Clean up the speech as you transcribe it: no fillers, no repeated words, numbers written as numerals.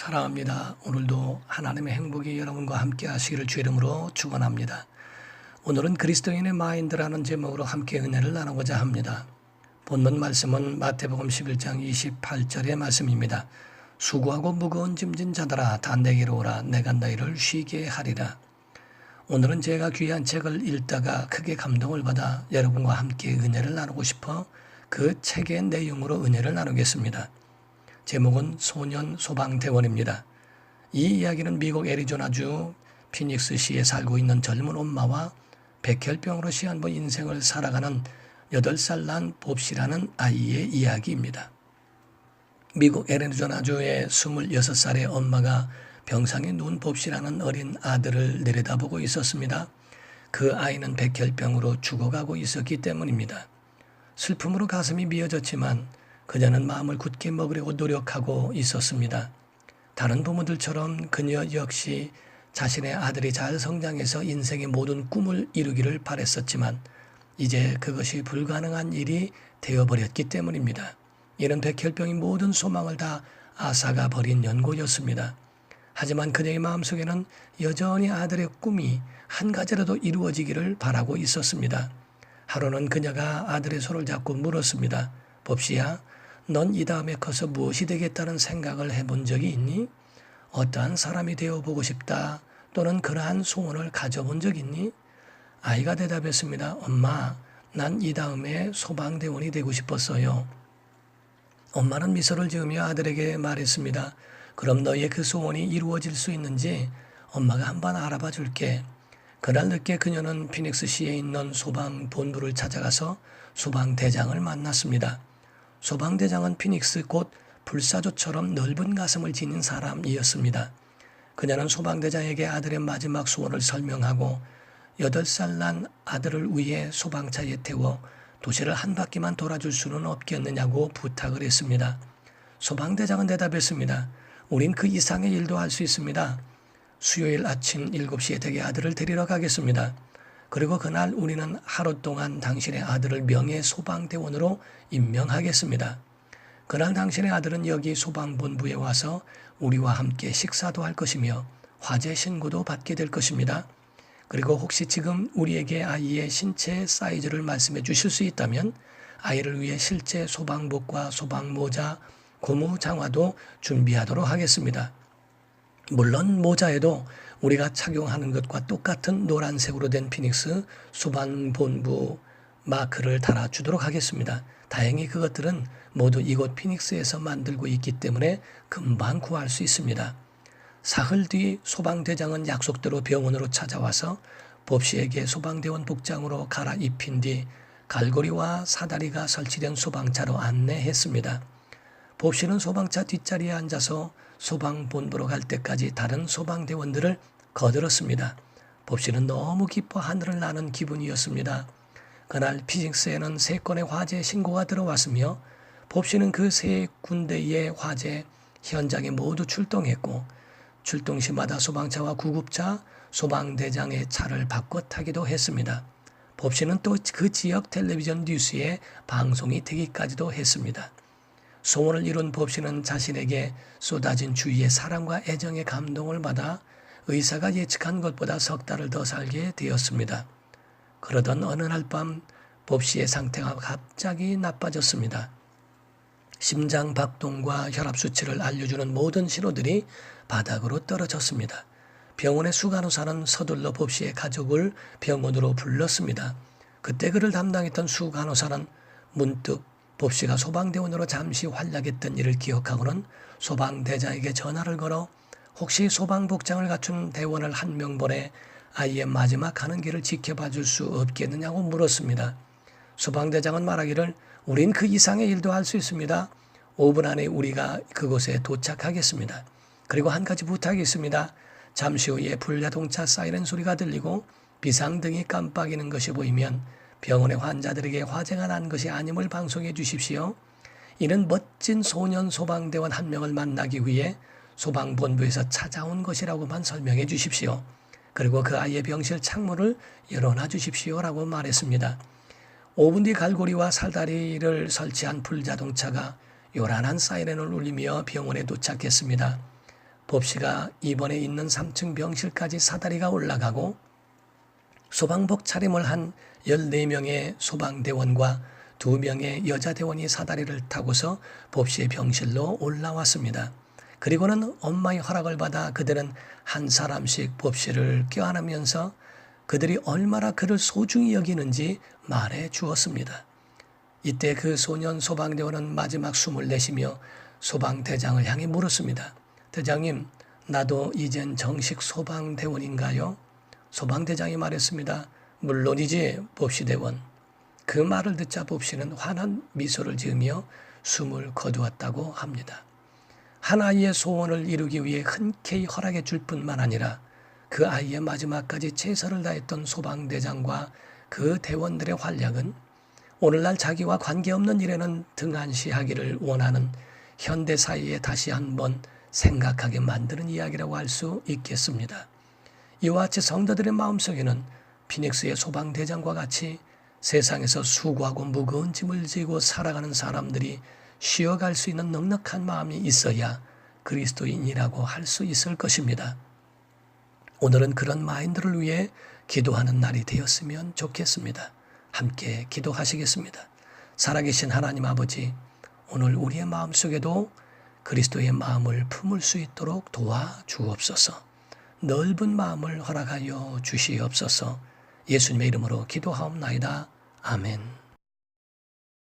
사랑합니다. 오늘도 하나님의 행복이 여러분과 함께 하시기를 주 이름으로 축원합니다. 오늘은 그리스도인의 마인드라는 제목으로 함께 은혜를 나누고자 합니다. 본문 말씀은 마태복음 11장 28절의 말씀입니다. 수고하고 무거운 짐진 자들아 다 내게로 오라 내가 너희를 쉬게 하리라. 오늘은 제가 귀한 책을 읽다가 크게 감동을 받아 여러분과 함께 은혜를 나누고 싶어 그 책의 내용으로 은혜를 나누겠습니다. 제목은 소년 소방대원입니다. 이 이야기는 미국 애리조나주 피닉스시에 살고 있는 젊은 엄마와 백혈병으로 시한부 인생을 살아가는 8살 난 봅시라는 아이의 이야기입니다. 미국 애리조나주의 26살의 엄마가 병상에 누운 봅시라는 어린 아들을 내려다보고 있었습니다. 그 아이는 백혈병으로 죽어가고 있었기 때문입니다. 슬픔으로 가슴이 미어졌지만 그녀는 마음을 굳게 먹으려고 노력하고 있었습니다. 다른 부모들처럼 그녀 역시 자신의 아들이 잘 성장해서 인생의 모든 꿈을 이루기를 바랬었지만 이제 그것이 불가능한 일이 되어버렸기 때문입니다. 이는 백혈병이 모든 소망을 다 앗아가 버린 연고였습니다. 하지만 그녀의 마음속에는 여전히 아들의 꿈이 한 가지라도 이루어지기를 바라고 있었습니다. 하루는 그녀가 아들의 손을 잡고 물었습니다. 봅시야, 넌 이 다음에 커서 무엇이 되겠다는 생각을 해본 적이 있니? 어떠한 사람이 되어보고 싶다 또는 그러한 소원을 가져본 적 있니? 아이가 대답했습니다. 엄마, 난 이 다음에 소방대원이 되고 싶었어요. 엄마는 미소를 지으며 아들에게 말했습니다. 그럼 너의 그 소원이 이루어질 수 있는지 엄마가 한번 알아봐 줄게. 그날 늦게 그녀는 피닉스시에 있는 소방본부를 찾아가서 소방대장을 만났습니다. 소방대장은 피닉스 곧 불사조처럼 넓은 가슴을 지닌 사람이었습니다. 그녀는 소방대장에게 아들의 마지막 소원을 설명하고 8살 난 아들을 위해 소방차에 태워 도시를 한 바퀴만 돌아줄 수는 없겠느냐고 부탁을 했습니다. 소방대장은 대답했습니다. 우린 그 이상의 일도 할 수 있습니다. 수요일 아침 7시에 댁에 아들을 데리러 가겠습니다. 그리고 그날 우리는 하루 동안 당신의 아들을 명예 소방대원으로 임명하겠습니다. 그날 당신의 아들은 여기 소방본부에 와서 우리와 함께 식사도 할 것이며 화재 신고도 받게 될 것입니다. 그리고 혹시 지금 우리에게 아이의 신체 사이즈를 말씀해 주실 수 있다면 아이를 위해 실제 소방복과 소방모자, 고무장화도 준비하도록 하겠습니다. 물론 모자에도 우리가 착용하는 것과 똑같은 노란색으로 된 피닉스 소방본부 마크를 달아주도록 하겠습니다. 다행히 그것들은 모두 이곳 피닉스에서 만들고 있기 때문에 금방 구할 수 있습니다. 사흘 뒤 소방대장은 약속대로 병원으로 찾아와서 봅시에게 소방대원 복장으로 갈아입힌 뒤 갈고리와 사다리가 설치된 소방차로 안내했습니다. 봅시는 소방차 뒷자리에 앉아서 소방본부로 갈 때까지 다른 소방대원들을 거들었습니다. 봅시는 너무 기뻐 하늘을 나는 기분이었습니다. 그날 피닉스에는 3건의 화재 신고가 들어왔으며 봅시는 그 3군데의 화재 현장에 모두 출동했고 출동 시마다 소방차와 구급차, 소방대장의 차를 바꿔 타기도 했습니다. 봅시는 또 그 지역 텔레비전 뉴스에 방송이 되기까지도 했습니다. 소원을 이룬 봅시는 자신에게 쏟아진 주위의 사랑과 애정의 감동을 받아 의사가 예측한 것보다 석 달을 더 살게 되었습니다. 그러던 어느 날 밤 봅시의 상태가 갑자기 나빠졌습니다. 심장 박동과 혈압 수치를 알려주는 모든 신호들이 바닥으로 떨어졌습니다. 병원의 수간호사는 서둘러 봅시의 가족을 병원으로 불렀습니다. 그때 그를 담당했던 수간호사는 문득 봅시가 소방대원으로 잠시 활약했던 일을 기억하고는 소방대장에게 전화를 걸어 혹시 소방복장을 갖춘 대원을 한 명 보내 아이의 마지막 가는 길을 지켜봐 줄 수 없겠느냐고 물었습니다. 소방대장은 말하기를 우린 그 이상의 일도 할 수 있습니다. 5분 안에 우리가 그곳에 도착하겠습니다. 그리고 한 가지 부탁이 있습니다. 잠시 후에 불자동차 사이렌 소리가 들리고 비상등이 깜빡이는 것이 보이면 병원의 환자들에게 화재가 난 것이 아님을 방송해 주십시오. 이는 멋진 소년 소방대원 한 명을 만나기 위해 소방본부에서 찾아온 것이라고만 설명해 주십시오. 그리고 그 아이의 병실 창문을 열어놔 주십시오라고 말했습니다. 5분 뒤 갈고리와 사다리를 설치한 불자동차가 요란한 사이렌을 울리며 병원에 도착했습니다. 봅시가 입원해 있는 3층 병실까지 사다리가 올라가고 소방복 차림을 한 14명의 소방대원과 2명의 여자대원이 사다리를 타고서 봅시의 병실로 올라왔습니다. 그리고는 엄마의 허락을 받아 그들은 한 사람씩 봅시를 껴안으면서 그들이 얼마나 그를 소중히 여기는지 말해 주었습니다. 이때 그 소년 소방대원은 마지막 숨을 내쉬며 소방대장을 향해 물었습니다. 대장님, 나도 이젠 정식 소방대원인가요? 소방대장이 말했습니다. 물론이지, 봅시대원. 그 말을 듣자 봅시는 환한 미소를 지으며 숨을 거두었다고 합니다. 한 아이의 소원을 이루기 위해 흔쾌히 허락해 줄 뿐만 아니라 그 아이의 마지막까지 최선을 다했던 소방대장과 그 대원들의 활약은 오늘날 자기와 관계없는 일에는 등한시하기를 원하는 현대 사회에 다시 한번 생각하게 만드는 이야기라고 할 수 있겠습니다. 이와 같이 성도들의 마음속에는 피닉스의 소방대장과 같이 세상에서 수고하고 무거운 짐을 지고 살아가는 사람들이 쉬어갈 수 있는 넉넉한 마음이 있어야 그리스도인이라고 할 수 있을 것입니다. 오늘은 그런 마인드를 위해 기도하는 날이 되었으면 좋겠습니다. 함께 기도하시겠습니다. 살아계신 하나님 아버지, 오늘 우리의 마음속에도 그리스도의 마음을 품을 수 있도록 도와주옵소서. 넓은 마음을 허락하여 주시옵소서. 예수님의 이름으로 기도하옵나이다. 아멘.